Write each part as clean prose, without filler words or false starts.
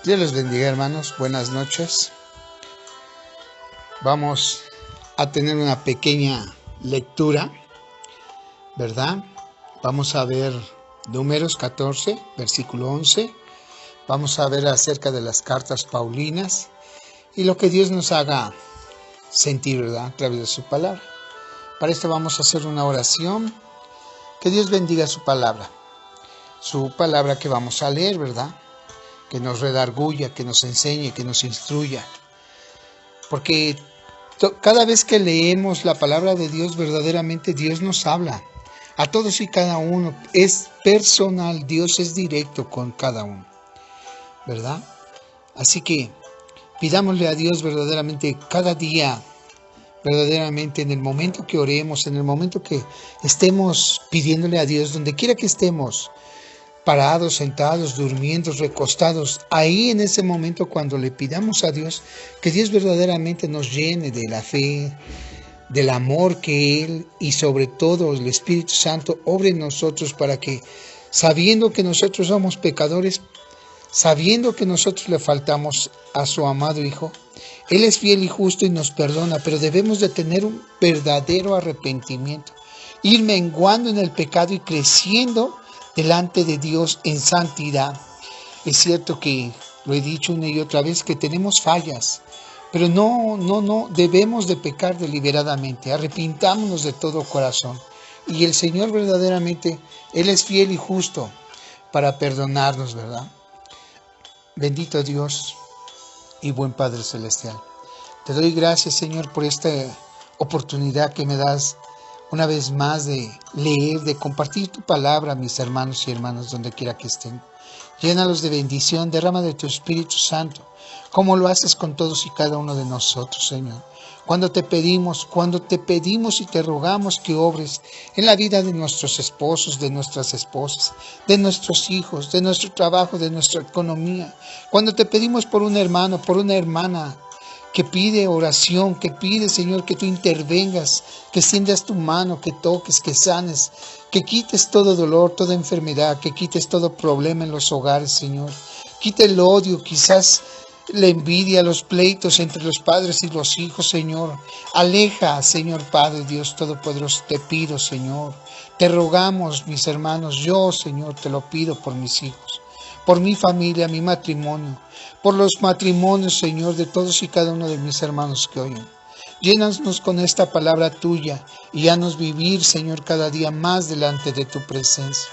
Dios les bendiga, hermanos. Buenas noches. Vamos a tener una pequeña lectura, ¿verdad? Vamos a ver Números 14, versículo 11. Vamos a ver acerca de las cartas paulinas y lo que Dios nos haga sentir, ¿verdad? A través de su palabra. Para esto vamos a hacer una oración. Que Dios bendiga su palabra que vamos a leer, ¿verdad? Que nos redarguya, que nos enseñe, que nos instruya. Porque cada vez que leemos la palabra de Dios, verdaderamente Dios nos habla. A todos y cada uno. Es personal, Dios es directo con cada uno, ¿verdad? Así que pidámosle a Dios verdaderamente cada día, verdaderamente en el momento que oremos, en el momento que estemos pidiéndole a Dios, donde quiera que estemos, parados, sentados, durmiendo, recostados, ahí en ese momento cuando le pidamos a Dios, que Dios verdaderamente nos llene de la fe, del amor que Él y sobre todo el Espíritu Santo obre en nosotros para que, sabiendo que nosotros somos pecadores, sabiendo que nosotros le faltamos a su amado Hijo, Él es fiel y justo y nos perdona, pero debemos de tener un verdadero arrepentimiento, ir menguando en el pecado y creciendo delante de Dios en santidad. Es cierto que lo he dicho una y otra vez que tenemos fallas, pero no debemos de pecar deliberadamente. Arrepintámonos de todo corazón. Y el Señor verdaderamente, Él es fiel y justo para perdonarnos, ¿verdad? Bendito Dios y buen Padre Celestial. Te doy gracias, Señor, por esta oportunidad que me das una vez más de leer, de compartir tu palabra a mis hermanos y hermanas donde quiera que estén. Llénalos de bendición, derrama de tu Espíritu Santo, como lo haces con todos y cada uno de nosotros, Señor. Cuando te pedimos y te rogamos que obres en la vida de nuestros esposos, de nuestras esposas, de nuestros hijos, de nuestro trabajo, de nuestra economía. Cuando te pedimos por un hermano, por una hermana, que pide oración, que pide, Señor, que tú intervengas, que extiendas tu mano, que toques, que sanes, que quites todo dolor, toda enfermedad, que quites todo problema en los hogares, Señor. Quita el odio, quizás la envidia, los pleitos entre los padres y los hijos, Señor. Aleja, Señor Padre Dios Todopoderoso, te pido, Señor. Te rogamos, mis hermanos, yo, Señor, te lo pido por mis hijos, por mi familia, mi matrimonio, por los matrimonios, Señor, de todos y cada uno de mis hermanos que oyen. Llénanos con esta palabra tuya y haznos vivir, Señor, cada día más delante de tu presencia.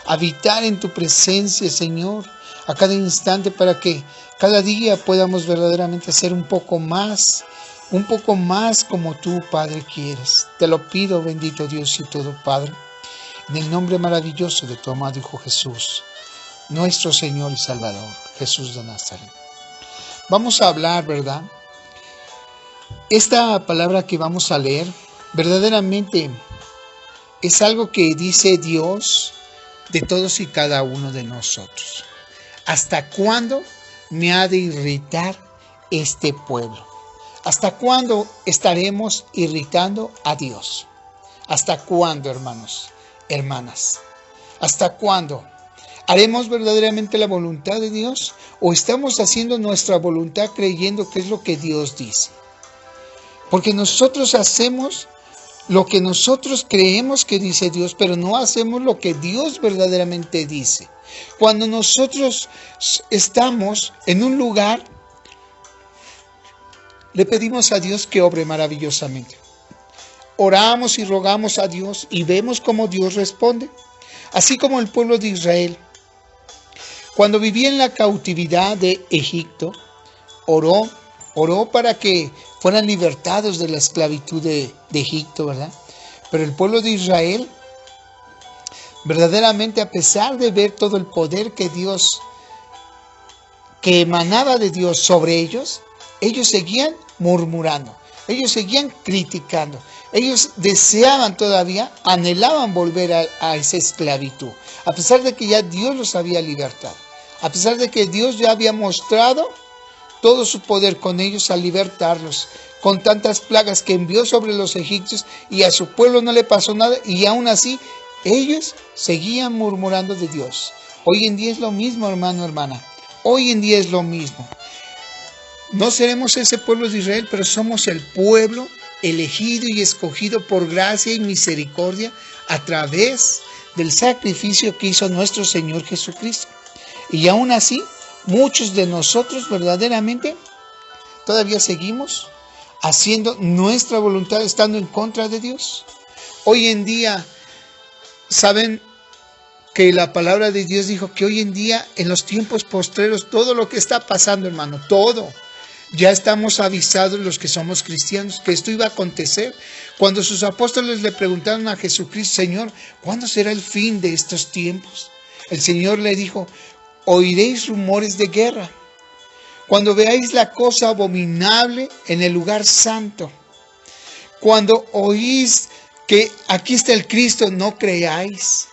Habitar en tu presencia, Señor, a cada instante para que cada día podamos verdaderamente ser un poco más como tú, Padre, quieres. Te lo pido, bendito Dios y todo, Padre, en el nombre maravilloso de tu amado Hijo Jesús, nuestro Señor y Salvador, Jesús de Nazaret. Vamos a hablar, ¿verdad? Esta palabra que vamos a leer, verdaderamente es algo que dice Dios de todos y cada uno de nosotros. ¿Hasta cuándo me ha de irritar este pueblo? ¿Hasta cuándo estaremos irritando a Dios? ¿Hasta cuándo, hermanos, hermanas? ¿Hasta cuándo? ¿Haremos verdaderamente la voluntad de Dios o estamos haciendo nuestra voluntad creyendo que es lo que Dios dice? Porque nosotros hacemos lo que nosotros creemos que dice Dios, pero no hacemos lo que Dios verdaderamente dice. Cuando nosotros estamos en un lugar, le pedimos a Dios que obre maravillosamente. Oramos y rogamos a Dios y vemos cómo Dios responde. Así como el pueblo de Israel, cuando vivía en la cautividad de Egipto, oró para que fueran libertados de la esclavitud de Egipto, ¿verdad? Pero el pueblo de Israel, verdaderamente, a pesar de ver todo el poder que emanaba de Dios sobre ellos seguían murmurando, ellos seguían criticando, ellos deseaban todavía, anhelaban volver a esa esclavitud, a pesar de que ya Dios los había libertado. A pesar de que Dios ya había mostrado todo su poder con ellos al libertarlos, con tantas plagas que envió sobre los egipcios y a su pueblo no le pasó nada y aún así ellos seguían murmurando de Dios. Hoy en día es lo mismo, hermano, hermana. Hoy en día es lo mismo. No seremos ese pueblo de Israel, pero somos el pueblo elegido y escogido por gracia y misericordia a través del sacrificio que hizo nuestro Señor Jesucristo. Y aún así, muchos de nosotros verdaderamente todavía seguimos haciendo nuestra voluntad, estando en contra de Dios. Hoy en día, saben que la palabra de Dios dijo que hoy en día, en los tiempos postreros, todo lo que está pasando, hermano, todo, ya estamos avisados los que somos cristianos, que esto iba a acontecer. Cuando sus apóstoles le preguntaron a Jesucristo: Señor, ¿cuándo será el fin de estos tiempos? El Señor le dijo: oiréis rumores de guerra. Cuando veáis la cosa abominable en el lugar santo. Cuando oís que aquí está el Cristo, no creáis.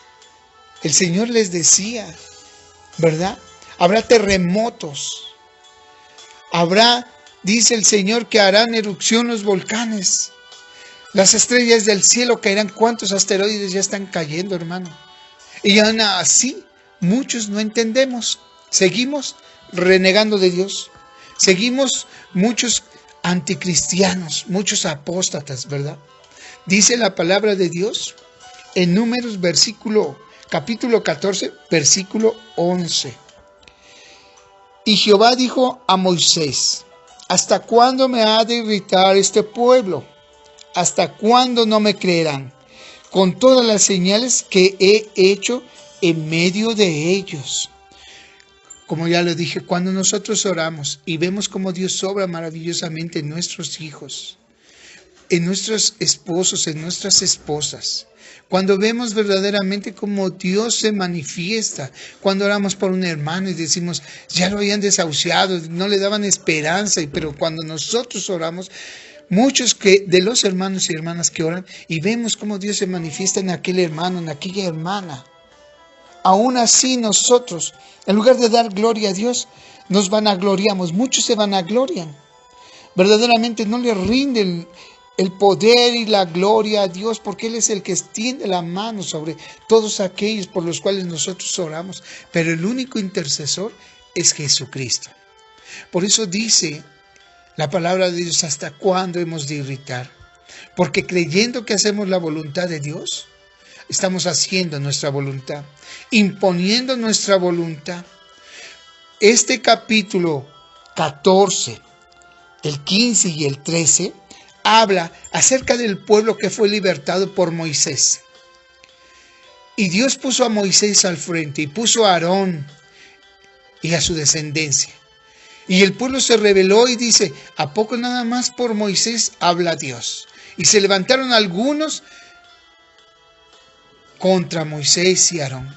El Señor les decía, ¿verdad? Habrá terremotos. Habrá, dice el Señor, que harán erupción los volcanes. Las estrellas del cielo caerán. ¿Cuántos asteroides ya están cayendo, hermano? Y aún así, muchos no entendemos. Seguimos renegando de Dios. Seguimos muchos anticristianos, muchos apóstatas, ¿verdad? Dice la palabra de Dios en Números capítulo 14, versículo 11. Y Jehová dijo a Moisés: ¿hasta cuándo me ha de irritar este pueblo? ¿Hasta cuándo no me creerán con todas las señales que he hecho en medio de ellos? Como ya lo dije, cuando nosotros oramos y vemos cómo Dios obra maravillosamente en nuestros hijos, en nuestros esposos, en nuestras esposas, cuando vemos verdaderamente cómo Dios se manifiesta, cuando oramos por un hermano y decimos, ya lo habían desahuciado, no le daban esperanza, pero cuando nosotros oramos, muchos de los hermanos y hermanas que oran y vemos cómo Dios se manifiesta en aquel hermano, en aquella hermana, aún así nosotros, en lugar de dar gloria a Dios, nos vanagloriamos. Muchos se vanaglorian. Verdaderamente no le rinden el poder y la gloria a Dios, porque Él es el que extiende la mano sobre todos aquellos por los cuales nosotros oramos. Pero el único intercesor es Jesucristo. Por eso dice la palabra de Dios: ¿hasta cuándo hemos de irritar? Porque creyendo que hacemos la voluntad de Dios, estamos haciendo nuestra voluntad, imponiendo nuestra voluntad. Este capítulo 14, el 15 y el 13, habla acerca del pueblo que fue libertado por Moisés. Y Dios puso a Moisés al frente y puso a Aarón y a su descendencia. Y el pueblo se rebeló y dice: ¿a poco nada más por Moisés habla Dios? Y se levantaron algunos contra Moisés y Aarón.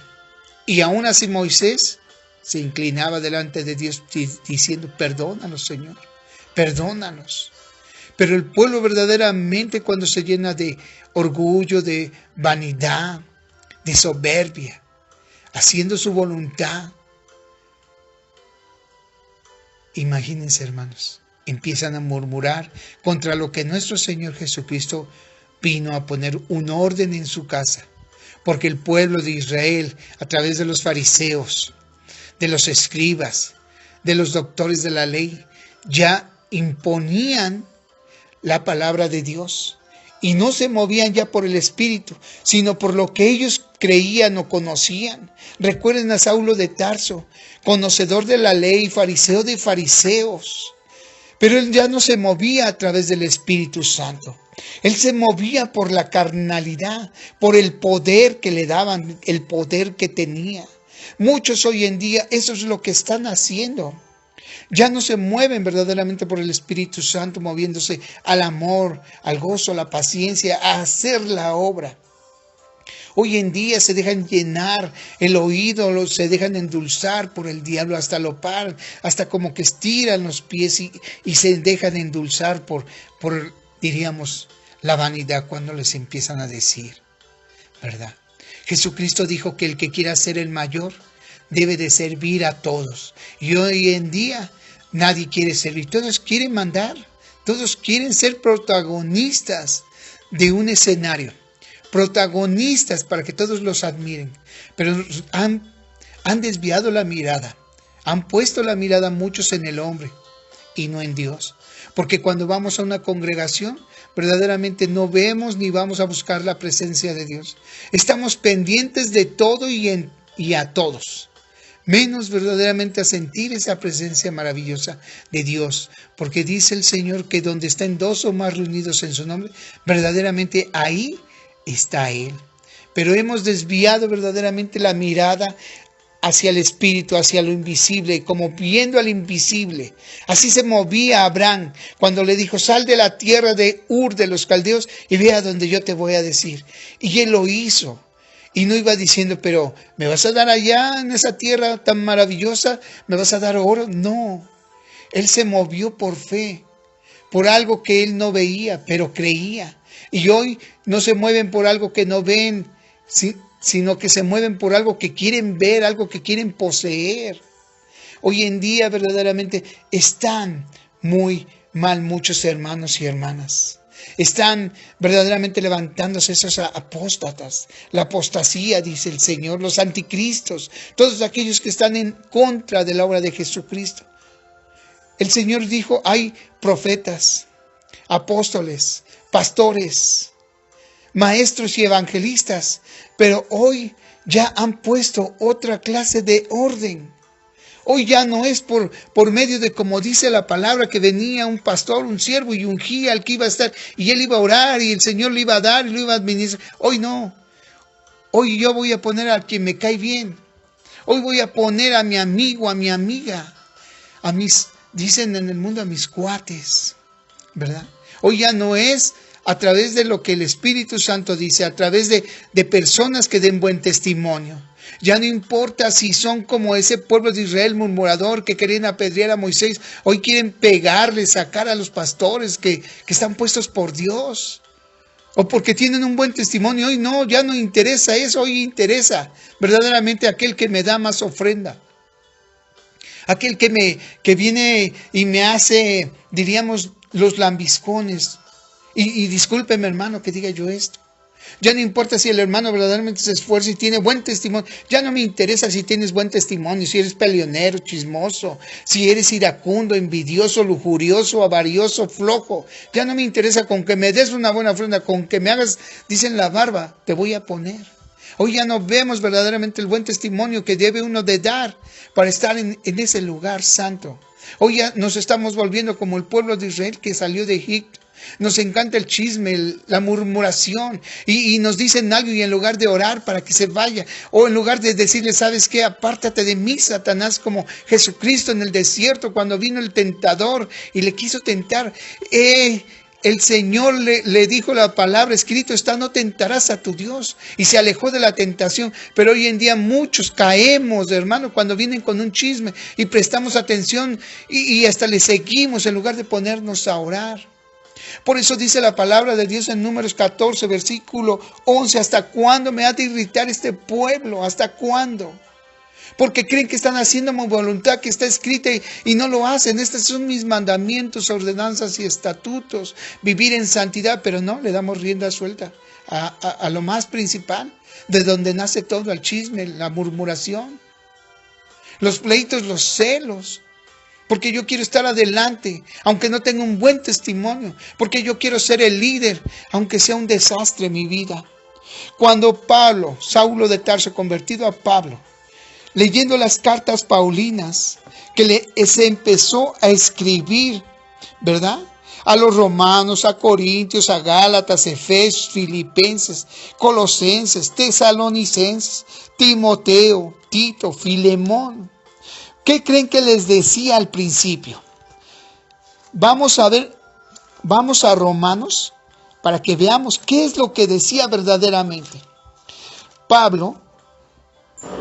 Y aún así Moisés se inclinaba delante de Dios diciendo: perdónanos, Señor, perdónanos. Pero el pueblo verdaderamente, cuando se llena de orgullo, de vanidad, de soberbia, haciendo su voluntad, imagínense, hermanos, empiezan a murmurar contra lo que nuestro Señor Jesucristo vino a poner un orden en su casa. Porque el pueblo de Israel, a través de los fariseos, de los escribas, de los doctores de la ley, ya imponían la palabra de Dios. Y no se movían ya por el Espíritu, sino por lo que ellos creían o conocían. Recuerden a Saulo de Tarso, conocedor de la ley, fariseo de fariseos. Pero él ya no se movía a través del Espíritu Santo. Él se movía por la carnalidad, por el poder que le daban, el poder que tenía. Muchos hoy en día, eso es lo que están haciendo. Ya no se mueven verdaderamente por el Espíritu Santo, moviéndose al amor, al gozo, a la paciencia, a hacer la obra. Hoy en día se dejan llenar el oído, se dejan endulzar por el diablo, hasta lo paran, hasta como que estiran los pies y se dejan endulzar por, diríamos, la vanidad cuando les empiezan a decir, ¿verdad? Jesucristo dijo que el que quiera ser el mayor debe de servir a todos. Y hoy en día nadie quiere servir, todos quieren mandar, todos quieren ser protagonistas de un escenario. Protagonistas para que todos los admiren, pero han desviado la mirada, Han puesto la mirada muchos en el hombre y no en Dios. Porque cuando vamos a una congregación, verdaderamente no vemos ni vamos a buscar la presencia de Dios. Estamos pendientes de todo y a todos, menos verdaderamente a sentir esa presencia maravillosa de Dios. Porque dice el Señor que donde estén dos o más reunidos en su nombre, verdaderamente ahí está Él. Pero hemos desviado verdaderamente la mirada hacia el Espíritu, hacia lo invisible, como viendo al invisible. Así se movía Abraham cuando le dijo: sal de la tierra de Ur de los caldeos y ve a donde yo te voy a decir. Y él lo hizo. Y no iba diciendo: pero ¿me vas a dar allá en esa tierra tan maravillosa? ¿Me vas a dar oro? No. Él se movió por fe, por algo que él no veía, pero creía. Y hoy no se mueven por algo que no ven, sino que se mueven por algo que quieren ver, algo que quieren poseer. Hoy en día verdaderamente están muy mal muchos hermanos y hermanas. Están verdaderamente levantándose esos apóstatas. La apostasía, dice el Señor, los anticristos, todos aquellos que están en contra de la obra de Jesucristo. El Señor dijo: hay profetas, apóstoles, pastores, maestros y evangelistas, pero hoy ya han puesto otra clase de orden. Hoy ya no es por medio de, como dice la palabra, que venía un pastor, un siervo y ungía al que iba a estar, y él iba a orar y el Señor le iba a dar y lo iba a administrar. Hoy no. Hoy yo voy a poner a quien me cae bien. Hoy voy a poner a mi amigo, a mi amiga, dicen en el mundo, a mis cuates, ¿verdad? Hoy ya no es a través de lo que el Espíritu Santo dice, a través de personas que den buen testimonio. Ya no importa si son como ese pueblo de Israel murmurador que querían apedrear a Moisés. Hoy quieren pegarle, sacar a los pastores que están puestos por Dios. O porque tienen un buen testimonio. Hoy no, ya no interesa eso. Hoy interesa verdaderamente aquel que me da más ofrenda. Aquel que viene y me hace, diríamos, los lambiscones. Y discúlpeme, hermano, que diga yo esto. Ya no importa si el hermano verdaderamente se esfuerza y tiene buen testimonio. Ya no me interesa si tienes buen testimonio, si eres peleonero, chismoso, si eres iracundo, envidioso, lujurioso, avarioso, flojo. Ya no me interesa. Con que me des una buena ofrenda, con que me hagas, dicen, la barba, te voy a poner. Hoy ya no vemos verdaderamente el buen testimonio que debe uno de dar para estar en ese lugar santo. Hoy ya nos estamos volviendo como el pueblo de Israel que salió de Egipto. Nos encanta el chisme, la murmuración, y nos dicen algo y en lugar de orar para que se vaya, o en lugar de decirle: ¿sabes qué? Apártate de mí, Satanás, como Jesucristo en el desierto cuando vino el tentador y le quiso tentar. El Señor le dijo la palabra: escrito está, no tentarás a tu Dios. Y se alejó de la tentación. Pero hoy en día muchos caemos, hermano, cuando vienen con un chisme y prestamos atención y hasta le seguimos en lugar de ponernos a orar. Por eso dice la palabra de Dios en Números 14, versículo 11: ¿hasta cuándo me ha de irritar este pueblo? ¿Hasta cuándo? Porque creen que están haciendo mi voluntad que está escrita y no lo hacen. Estos son mis mandamientos, ordenanzas y estatutos. Vivir en santidad, pero no, le damos rienda suelta a lo más principal, de donde nace todo el chisme, la murmuración, los pleitos, los celos. Porque yo quiero estar adelante, aunque no tenga un buen testimonio. Porque yo quiero ser el líder, aunque sea un desastre mi vida. Cuando Saulo de Tarso, convertido a Pablo, leyendo las cartas paulinas, que se empezó a escribir, ¿verdad? A los romanos, a corintios, a gálatas, efesios, filipenses, colosenses, tesalonicenses, Timoteo, Tito, Filemón. ¿Qué creen que les decía al principio? Vamos a Romanos para que veamos qué es lo que decía verdaderamente. Pablo,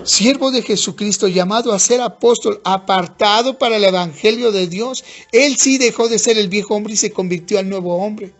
siervo de Jesucristo, llamado a ser apóstol, apartado para el evangelio de Dios. Él sí dejó de ser el viejo hombre y se convirtió al nuevo hombre,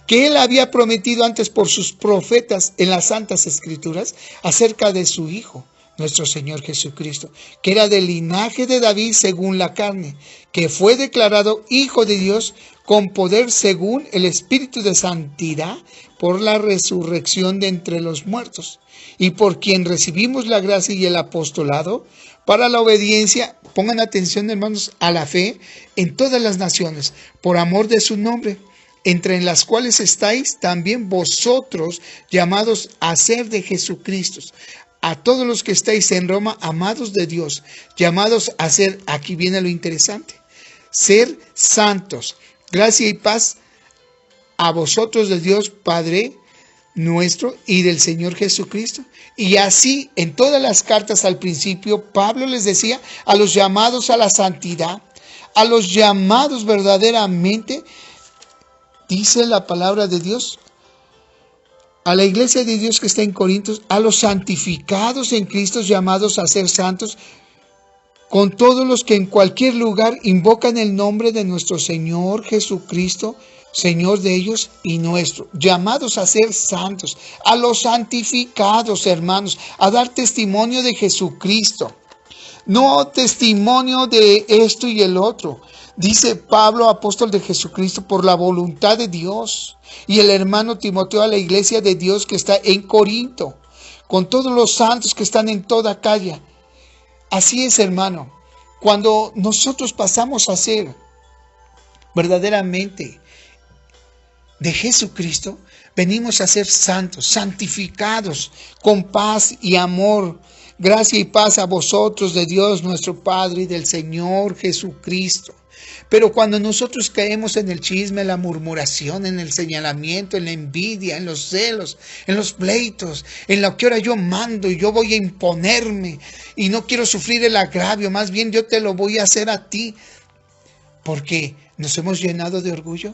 que él había prometido antes por sus profetas en las santas escrituras acerca de su Hijo, nuestro Señor Jesucristo, que era del linaje de David según la carne, que fue declarado Hijo de Dios con poder según el Espíritu de santidad por la resurrección de entre los muertos, y por quien recibimos la gracia y el apostolado para la obediencia pongan atención, hermanos, a la fe en todas las naciones, por amor de su nombre, entre las cuales estáis también vosotros llamados a ser de Jesucristo. A todos los que estáis en Roma, amados de Dios, llamados a ser, aquí viene lo interesante, ser santos. Gracia y paz a vosotros de Dios Padre nuestro y del Señor Jesucristo. Y así en todas las cartas al principio Pablo les decía a los llamados a la santidad, a los llamados verdaderamente, dice la palabra de Dios, a la iglesia de Dios que está en Corintios, a los santificados en Cristo llamados a ser santos, con todos los que en cualquier lugar invocan el nombre de nuestro Señor Jesucristo, Señor de ellos y nuestro, llamados a ser santos, a los santificados, hermanos, a dar testimonio de Jesucristo, no testimonio de esto y el otro. Dice Pablo, apóstol de Jesucristo, por la voluntad de Dios, y el hermano Timoteo a la iglesia de Dios que está en Corinto, con todos los santos que están en toda Acaya. Así es, hermano, cuando nosotros pasamos a ser verdaderamente de Jesucristo, venimos a ser santos, santificados, con paz y amor. Gracia y paz a vosotros de Dios nuestro Padre y del Señor Jesucristo. Pero cuando nosotros caemos en el chisme, en la murmuración, en el señalamiento, en la envidia, en los celos, en los pleitos, en lo que ahora yo mando y yo voy a imponerme y no quiero sufrir el agravio, más bien yo te lo voy a hacer a ti, porque nos hemos llenado de orgullo,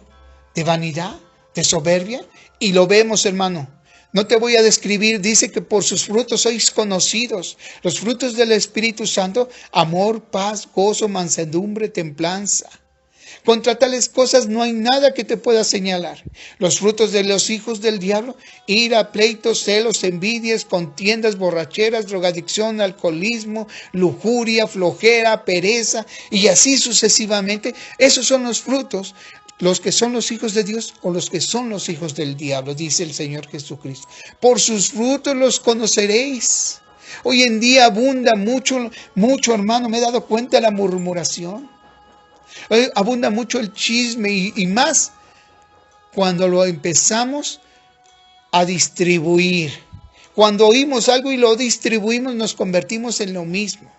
de vanidad, de soberbia, y lo vemos, hermano. No te voy a describir, dice que por sus frutos sois conocidos. Los frutos del Espíritu Santo, amor, paz, gozo, mansedumbre, templanza. Contra tales cosas no hay nada que te pueda señalar. Los frutos de los hijos del diablo, ira, pleitos, celos, envidias, contiendas, borracheras, drogadicción, alcoholismo, lujuria, flojera, pereza, y así sucesivamente. Esos son los frutos. Los que son los hijos de Dios o los que son los hijos del diablo, dice el Señor Jesucristo. Por sus frutos los conoceréis. Hoy en día abunda mucho, hermano, me he dado cuenta de la murmuración. Hoy abunda mucho el chisme y más cuando lo empezamos a distribuir. Cuando oímos algo y lo distribuimos, nos convertimos en lo mismo.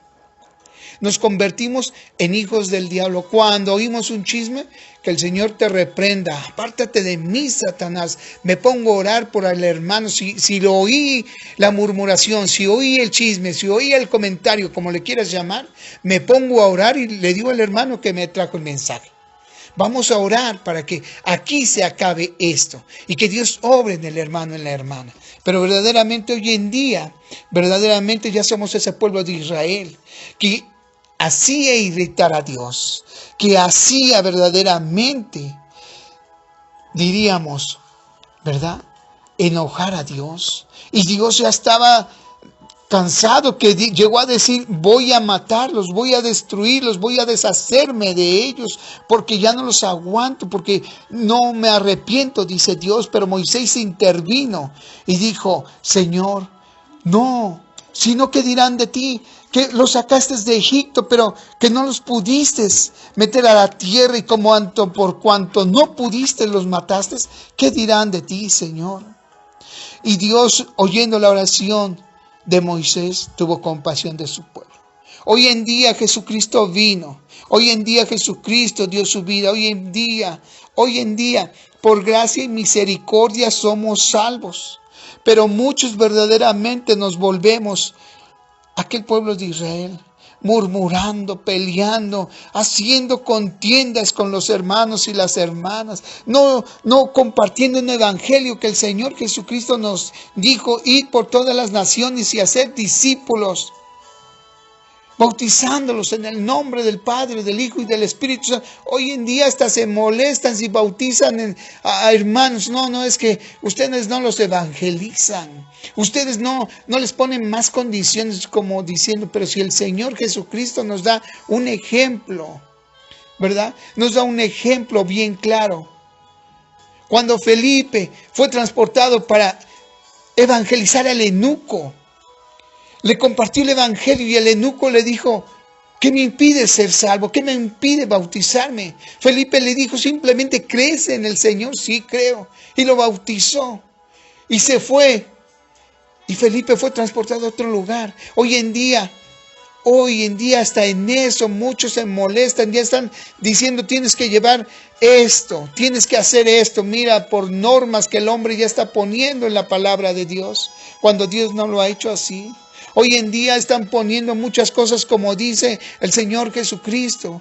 Nos convertimos en hijos del diablo. Cuando oímos un chisme, que el Señor te reprenda. Apártate de mí, Satanás. Me pongo a orar por el hermano. Si lo oí la murmuración, si oí el chisme, si oí el comentario, como le quieras llamar, me pongo a orar y le digo al hermano que me trajo el mensaje. Vamos a orar para que aquí se acabe esto y que Dios obre en el hermano, en la hermana. Pero verdaderamente hoy en día, verdaderamente ya somos ese pueblo de Israel que hacía irritar a Dios, que hacía verdaderamente, diríamos, ¿verdad?, enojar a Dios. Y Dios ya estaba cansado, que llegó a decir, voy a matarlos, voy a destruirlos, voy a deshacerme de ellos, porque ya no los aguanto, porque no me arrepiento, dice Dios. Pero Moisés intervino y dijo, Señor, no, sino que dirán de ti, que los sacaste de Egipto, pero que no los pudiste meter a la tierra, y por cuanto no pudiste los mataste, ¿qué dirán de ti, Señor? Y Dios, oyendo la oración de Moisés, tuvo compasión de su pueblo. Hoy en día Jesucristo vino, hoy en día Jesucristo dio su vida, hoy en día, por gracia y misericordia somos salvos. Pero muchos verdaderamente nos volvemos aquel pueblo de Israel, murmurando, peleando, haciendo contiendas con los hermanos y las hermanas, no compartiendo un evangelio que el Señor Jesucristo nos dijo, ir por todas las naciones y hacer discípulos, bautizándolos en el nombre del Padre, del Hijo y del Espíritu Santo. Hoy en día hasta se molestan si bautizan a hermanos. No, es que ustedes no los evangelizan. Ustedes no les ponen más condiciones, como diciendo, pero si el Señor Jesucristo nos da un ejemplo, ¿verdad? Nos da un ejemplo bien claro. Cuando Felipe fue transportado para evangelizar al eunuco, le compartió el evangelio y el eunuco le dijo, ¿Qué me impide ser salvo? ¿Qué me impide bautizarme? Felipe le dijo, simplemente ¿crees en el Señor? Sí, creo. Y lo bautizó. Y se fue. Y Felipe fue transportado a otro lugar. Hoy en día hasta en eso muchos se molestan. Ya están diciendo, tienes que llevar esto, tienes que hacer esto. Mira, por normas que el hombre ya está poniendo en la palabra de Dios, cuando Dios no lo ha hecho así. Hoy en día están poniendo muchas cosas como dice el Señor Jesucristo.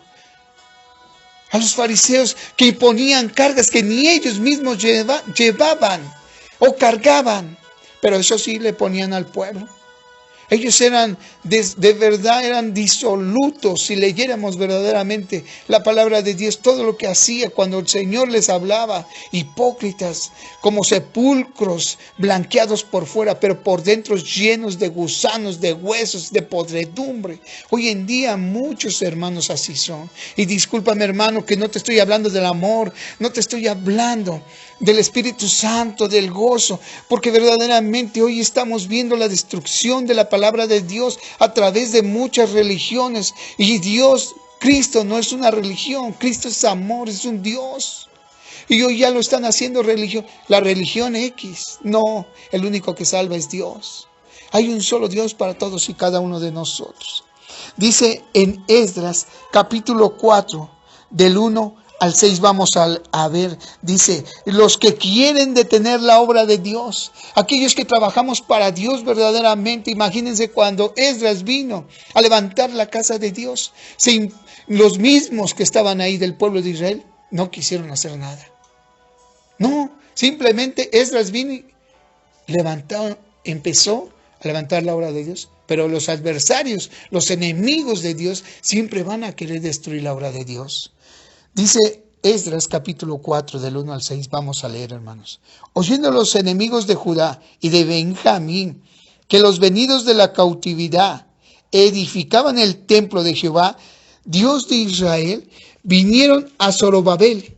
A los fariseos que ponían cargas que ni ellos mismos llevaban o cargaban. Pero eso sí le ponían al pueblo. Ellos eran, de verdad, eran disolutos. Si leyéramos verdaderamente la palabra de Dios, todo lo que hacía cuando el Señor les hablaba, hipócritas, como sepulcros blanqueados por fuera, pero por dentro llenos de gusanos, de huesos, de podredumbre. Hoy en día muchos hermanos así son. Y discúlpame, hermano, que no te estoy hablando del amor, no te estoy hablando del Espíritu Santo, del gozo, porque verdaderamente hoy estamos viendo la destrucción de la palabra de Dios a través de muchas religiones. Y Dios, Cristo no es una religión, Cristo es amor, es un Dios. Y hoy ya lo están haciendo religión, la religión X. No, el único que salva es Dios. Hay un solo Dios para todos y cada uno de nosotros. Dice en Esdras capítulo 4, del 1 al 6 vamos a ver, dice, los que quieren detener la obra de Dios, aquellos que trabajamos para Dios verdaderamente. Imagínense cuando Esdras vino a levantar la casa de Dios, los mismos que estaban ahí del pueblo de Israel no quisieron hacer nada. No, simplemente Esdras vino y empezó a levantar la obra de Dios. Pero los adversarios, los enemigos de Dios, siempre van a querer destruir la obra de Dios. Dice Esdras capítulo 4 del 1 al 6, vamos a leer, hermanos. Oyendo los enemigos de Judá y de Benjamín que los venidos de la cautividad edificaban el templo de Jehová, Dios de Israel, vinieron a Zorobabel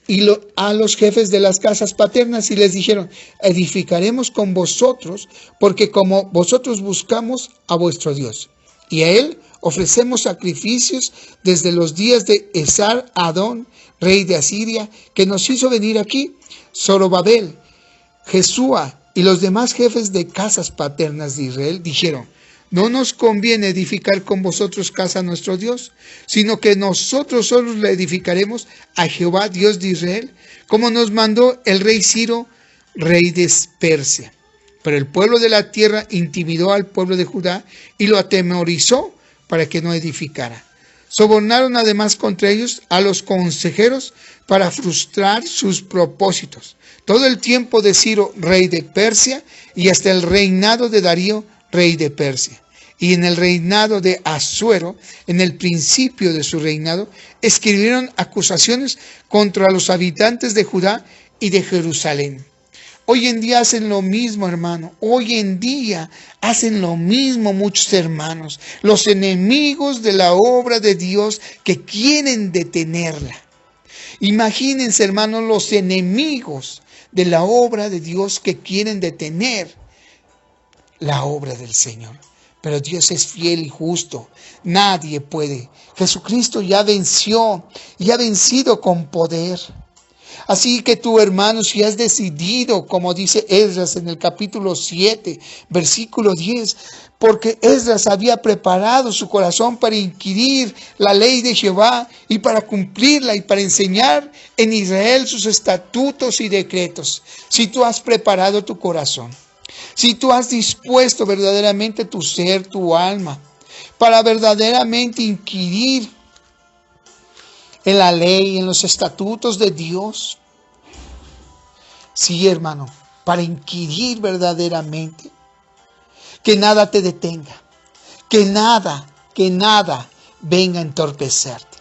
y a los jefes de las casas paternas y les dijeron, edificaremos con vosotros, porque como vosotros buscamos a vuestro Dios, y a él ofrecemos sacrificios desde los días de Esar-Adón, rey de Asiria, que nos hizo venir aquí. Zorobabel, Jesúa y los demás jefes de casas paternas de Israel dijeron, no nos conviene edificar con vosotros casa a nuestro Dios, sino que nosotros solos le edificaremos a Jehová, Dios de Israel, como nos mandó el rey Ciro, rey de Persia. Pero el pueblo de la tierra intimidó al pueblo de Judá y lo atemorizó para que no edificara. Sobornaron además contra ellos a los consejeros para frustrar sus propósitos. Todo el tiempo de Ciro, rey de Persia, y hasta el reinado de Darío, rey de Persia. Y en el reinado de Asuero, en el principio de su reinado, escribieron acusaciones contra los habitantes de Judá y de Jerusalén. Hoy en día hacen lo mismo, hermano. Hoy en día hacen lo mismo muchos hermanos. Los enemigos de la obra de Dios que quieren detenerla. Imagínense, hermanos, los enemigos de la obra de Dios que quieren detener la obra del Señor. Pero Dios es fiel y justo. Nadie puede. Jesucristo ya venció y ha vencido con poder. Así que tú, hermano, si has decidido, como dice Esdras en el capítulo 7, versículo 10, porque Esdras había preparado su corazón para inquirir la ley de Jehová y para cumplirla y para enseñar en Israel sus estatutos y decretos. Si tú has preparado tu corazón, si tú has dispuesto verdaderamente tu ser, tu alma, para verdaderamente inquirir en la ley, en los estatutos de Dios. Sí, hermano, para inquirir verdaderamente. Que nada te detenga. Que nada venga a entorpecerte.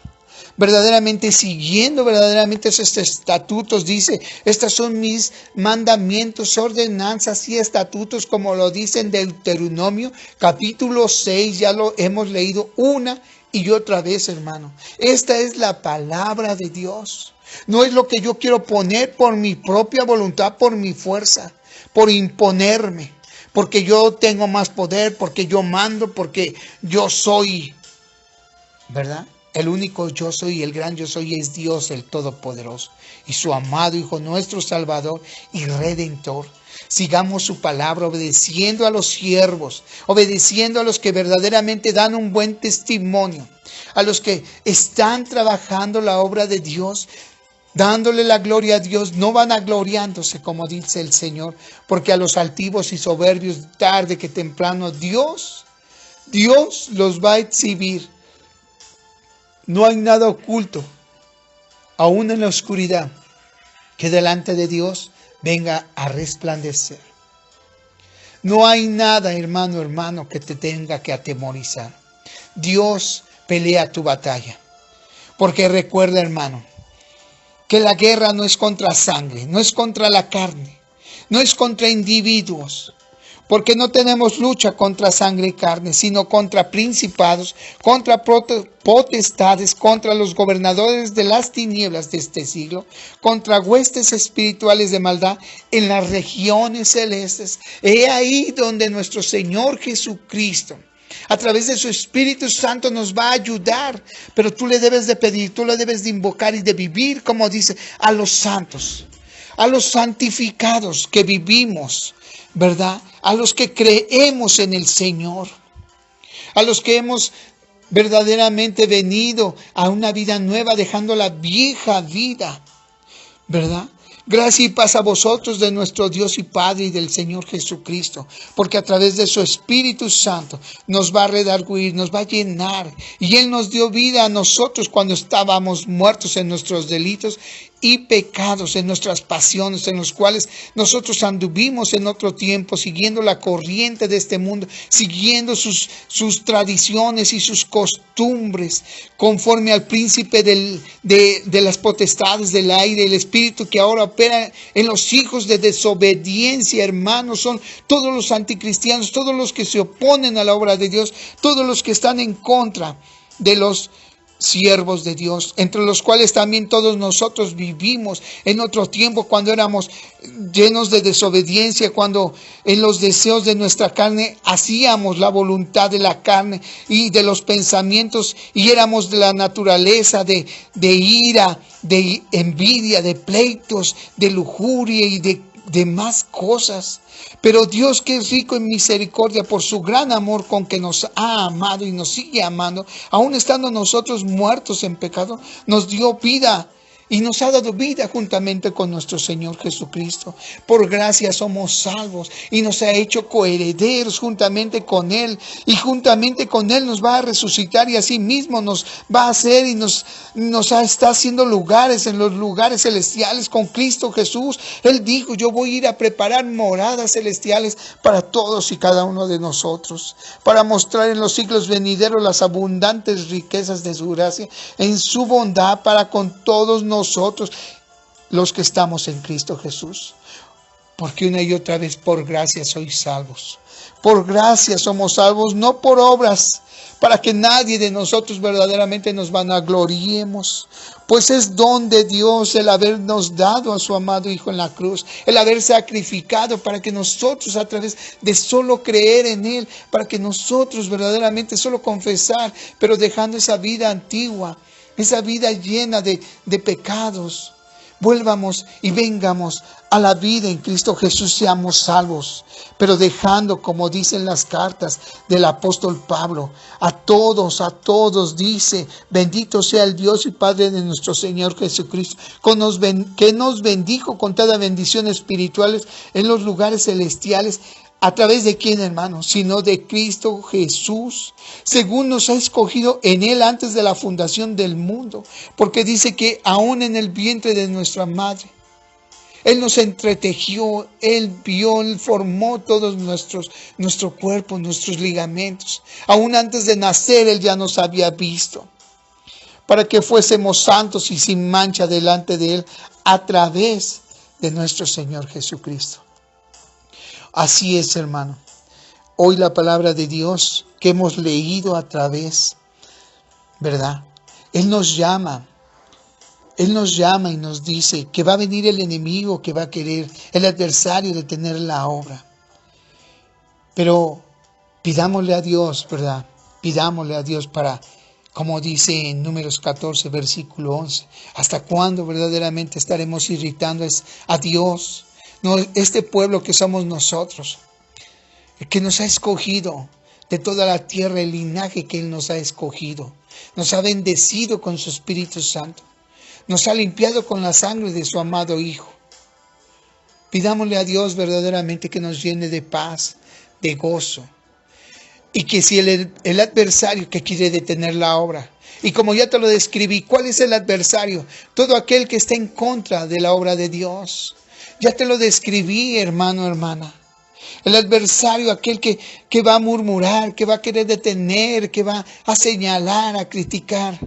Verdaderamente siguiendo verdaderamente esos estatutos, dice, estas son mis mandamientos, ordenanzas y estatutos, como lo dice en Deuteronomio, capítulo 6, ya lo hemos leído una y otra vez, hermano. Esta es la palabra de Dios. No es lo que yo quiero poner por mi propia voluntad, por mi fuerza, por imponerme, porque yo tengo más poder, porque yo mando, porque yo soy ¿verdad? El único yo soy, el gran yo soy es Dios el Todopoderoso y su amado Hijo, nuestro Salvador y Redentor. Sigamos su palabra, obedeciendo a los siervos, obedeciendo a los que verdaderamente dan un buen testimonio, a los que están trabajando la obra de Dios, dándole la gloria a Dios, no vanagloriándose, como dice el Señor, porque a los altivos y soberbios, tarde que temprano, Dios los va a exhibir. No hay nada oculto, aún en la oscuridad, que delante de Dios venga a resplandecer. No hay nada, hermano, que te tenga que atemorizar. Dios pelea tu batalla. Porque recuerda, hermano, que la guerra no es contra sangre, no es contra la carne, no es contra individuos. Porque no tenemos lucha contra sangre y carne, sino contra principados, contra potestades, contra los gobernadores de las tinieblas de este siglo, contra huestes espirituales de maldad en las regiones celestes. He ahí donde nuestro Señor Jesucristo, a través de su Espíritu Santo, nos va a ayudar. Pero tú le debes de pedir, tú le debes de invocar y de vivir, como dice, a los santos, a los santificados que vivimos, ¿verdad? A los que creemos en el Señor, a los que hemos verdaderamente venido a una vida nueva, dejando la vieja vida, ¿verdad? Gracia y paz a vosotros de nuestro Dios y Padre y del Señor Jesucristo, porque a través de su Espíritu Santo nos va a redarguir, nos va a llenar. Y Él nos dio vida a nosotros cuando estábamos muertos en nuestros delitos y pecados, en nuestras pasiones, en los cuales nosotros anduvimos en otro tiempo, siguiendo la corriente de este mundo, siguiendo sus tradiciones y sus costumbres, conforme al príncipe de las potestades del aire, el espíritu que ahora opera en los hijos de desobediencia, hermanos. Son todos los anticristianos, todos los que se oponen a la obra de Dios, todos los que están en contra de los siervos de Dios, entre los cuales también todos nosotros vivimos en otro tiempo, cuando éramos llenos de desobediencia, cuando en los deseos de nuestra carne hacíamos la voluntad de la carne y de los pensamientos, y éramos de la naturaleza de ira, de envidia, de pleitos, de lujuria y de más cosas. Pero Dios, que es rico en misericordia, por su gran amor con que nos ha amado y nos sigue amando, aun estando nosotros muertos en pecado, nos dio vida y nos ha dado vida juntamente con nuestro Señor Jesucristo. Por gracia somos salvos y nos ha hecho coherederos juntamente con Él, y juntamente con Él nos va a resucitar, y así mismo nos va a hacer y nos está haciendo lugares en los lugares celestiales con Cristo Jesús. Él dijo: yo voy a ir a preparar moradas celestiales para todos y cada uno de nosotros, para mostrar en los siglos venideros las abundantes riquezas de su gracia en su bondad para con todos nosotros los que estamos en Cristo Jesús. Porque una y otra vez, por gracia sois salvos. Por gracia somos salvos, no por obras, para que nadie de nosotros verdaderamente nos vanagloriemos. Pues es don de Dios el habernos dado a su amado Hijo en la cruz, el haber sacrificado para que nosotros, a través de solo creer en Él, para que nosotros verdaderamente solo confesar, pero dejando esa vida antigua, esa vida llena de pecados, vuelvamos y vengamos a la vida en Cristo Jesús, seamos salvos. Pero dejando, como dicen las cartas del apóstol Pablo, a todos dice: bendito sea el Dios y Padre de nuestro Señor Jesucristo, que nos bendijo con toda bendición espirituales en los lugares celestiales. ¿A través de quién, hermano? Sino de Cristo Jesús, según nos ha escogido en Él antes de la fundación del mundo. Porque dice que aún en el vientre de nuestra madre, Él nos entretejió, Él vio, Él formó todos nuestro cuerpo, nuestros ligamentos. Aún antes de nacer, Él ya nos había visto, para que fuésemos santos y sin mancha delante de Él, a través de nuestro Señor Jesucristo. Así es, hermano. Hoy la palabra de Dios que hemos leído a través, ¿verdad? Él nos llama y nos dice que va a venir el enemigo, que va a querer, el adversario, detener la obra. Pero pidámosle a Dios, ¿verdad? Pidámosle a Dios para Como dice en Números 14, versículo 11, ¿hasta cuándo verdaderamente estaremos irritando a Dios? No, este pueblo que somos nosotros, el que nos ha escogido de toda la tierra, el linaje que Él nos ha escogido, nos ha bendecido con su Espíritu Santo, nos ha limpiado con la sangre de su amado Hijo. Pidámosle a Dios verdaderamente que nos llene de paz, de gozo. Y que si el adversario que quiere detener la obra, y como ya te lo describí, ¿cuál es el adversario? Todo aquel que está en contra de la obra de Dios. Ya te lo describí, hermano, hermana. El adversario, aquel que va a murmurar, que va a querer detener, que va a señalar, a criticar.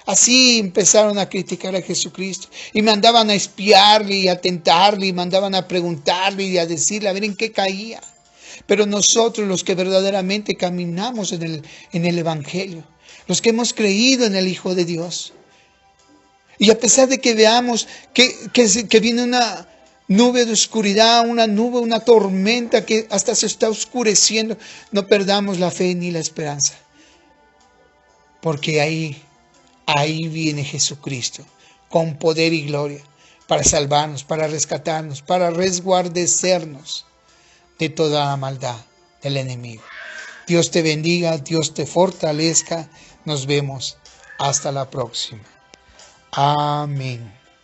Así empezaron a criticar a Jesucristo y mandaban a espiarle y a tentarle y mandaban a preguntarle y a decirle a ver en qué caía. Pero nosotros, los que verdaderamente caminamos en el Evangelio, los que hemos creído en el Hijo de Dios, y a pesar de que veamos que viene una nube de oscuridad, una tormenta que hasta se está oscureciendo, no perdamos la fe ni la esperanza, porque ahí viene Jesucristo con poder y gloria para salvarnos, para rescatarnos, para resguardecernos de toda la maldad del enemigo. Dios te bendiga, Dios te fortalezca. Nos vemos hasta la próxima. Amén.